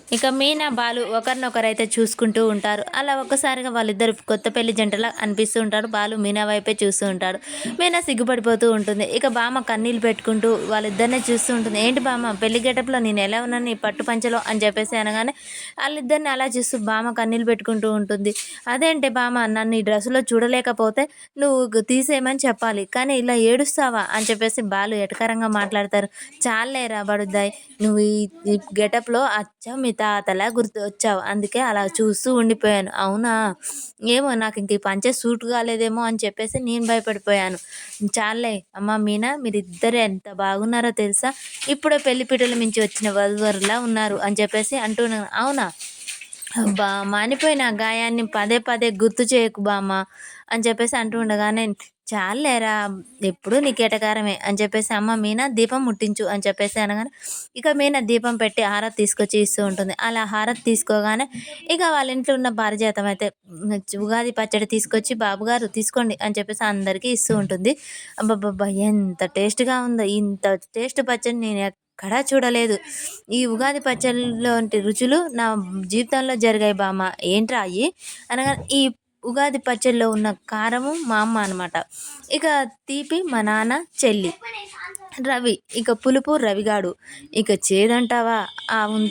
ఇక మీనా, బాలు ఒకరినొకరైతే చూసుకుంటూ ఉంటారు. అలా ఒక్కసారిగా వాళ్ళిద్దరు కొత్త పెళ్లి జంటలా అనిపిస్తూ ఉంటారు. బాలు మీనా వైపే చూస్తూ ఉంటాడు. మీనా సిగ్గుపడిపోతూ ఉంటుంది. ఇక బామ్మ కన్నీళ్ళు పెట్టుకుంటూ వాళ్ళిద్దరినే చూస్తూ ఉంటుంది. ఏంటి బామ్మ పెళ్లి గెటప్‌లో నేను ఎలా ఉన్నాను నీ పట్టు పంచలో అని చెప్పేసి అనగానే ఆళ్ళిద్దరిని అలా చూస్తూ బామ్మ కన్నీళ్ళు పెట్టుకుంటూ ఉంటుంది. అదేంటి బామ్మ నన్ను ఈ డ్రెస్సులో చూడలేకపోతే నువ్వు తీసేయమని చెప్పాలి. కానీ ఇలా ఏడుస్తావా అని చెప్పేసి బాలు ఎటకారంగా మాట్లాడతారు. చాల్లేరా బడుద్దాయ్ నువ్వు ఈ ఈ గెటప్‌లో అచ్చం మీ తాతలా గుర్తొచ్చావు. అందుకే అలా చూస్తూ ఉండిపోయాను. అవునా! ఏమో నాకింక ఈ పంచె సూట్ కాలేదేమో అని చెప్పేసి నేను భయపడిపోయాను. చాల్లే అమ్మ మీనా మీరిద్దరు ఎంత బాగున్నారో తెలుసా? ఇప్పుడే పెళ్లి పీటల మించి వచ్చిన వధూవరులా ఉన్నారు అని చెప్పేసి అంటున్నాను. అవునా! అబ్బా! మానిపోయిన ఆ గాయాన్ని పదే పదే గుర్తు చేయకు బామ్మ అని చెప్పేసి అంటూ ఉండగానే, చాల్లేరా ఎప్పుడూ నీకు ఎటకారమే అని చెప్పేసి అమ్మ మీనా దీపం ముట్టించు అని చెప్పేసి అనగానే, ఇక మీనా దీపం పెట్టి హారతి తీసుకొచ్చి ఇస్తూ ఉంటుంది. అలా హారతి తీసుకోగానే ఇక వాళ్ళ ఇంట్లో ఉన్న పారిజాతం అయితే ఉగాది పచ్చడి తీసుకొచ్చి బాబుగారు తీసుకోండి అని చెప్పేసి అందరికీ ఇస్తూ ఉంటుంది. అబ్బబ్బబ్బా! ఎంత టేస్ట్‌గా ఉందో! ఇంత టేస్ట్ పచ్చడి నేను ఎక్కడా చూడలేదు. ఈ ఉగాది పచ్చడిలోంటి రుచులు నా జీవితంలో జరిగాయి బామ్మ. ఏంట్రా అయి? అనగానే ఈ ఉగాది పచ్చడిలో ఉన్న కారము మా అమ్మ అనమాట. ఇక తీపి మా నాన్న, చెల్లి. రవి. ఇక పులుపు రవిగాడు. ఇక చేదంటావా?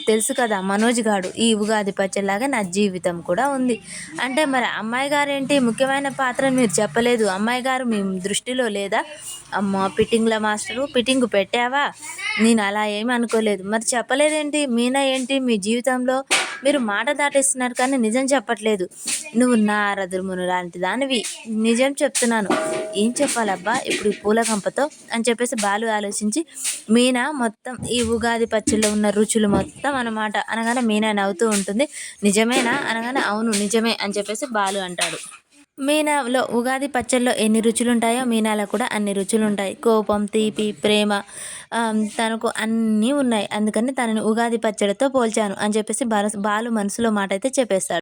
తెలుసు కదా మనోజ్ గాడు. ఈ ఉగాది పచ్చడిలాగా నా జీవితం కూడా ఉంది. అంటే మరి అమ్మాయి గారేంటి ముఖ్యమైన పాత్రని మీరు చెప్పలేదు. అమ్మాయి గారు మీ దృష్టిలో లేదా? అమ్మా! ఫిట్టింగ్‌ల మాస్టరు ఫిట్టింగు పెట్టావా? నేను అలా ఏమి అనుకోలేదు. మరి చెప్పలేదేంటి? మీనా ఏంటి మీ జీవితంలో? మీరు మాట దాటేస్తున్నారు కానీ నిజం చెప్పట్లేదు. నువ్వు నారదుమును లాంటి దానివి. నిజం చెప్తున్నాను. ఏం చెప్పాలబ్బా ఇప్పుడు ఈ పూల గంపతో అని చెప్పేసి బాలు ఆలోచించి మీనా మొత్తం ఈ ఉగాది పచ్చడిలో ఉన్న రుచులు మొత్తం అనమాట. అనగానే మీనా నవ్వుతూ ఉంటుంది. నిజమేనా? అనగానే అవును నిజమే అని చెప్పేసి బాలు అంటాడు. మీనాలో ఉగాది పచ్చడిలో ఎన్ని రుచులుంటాయో మీనాలో కూడా అన్ని రుచులుంటాయి. కోపం, తీపి, ప్రేమ తనకు అన్నీ ఉన్నాయి. అందుకని తనని ఉగాది పచ్చడితో పోల్చాను అని చెప్పేసి బాలు మనసులో మాట అయితే చెప్పేస్తాడు.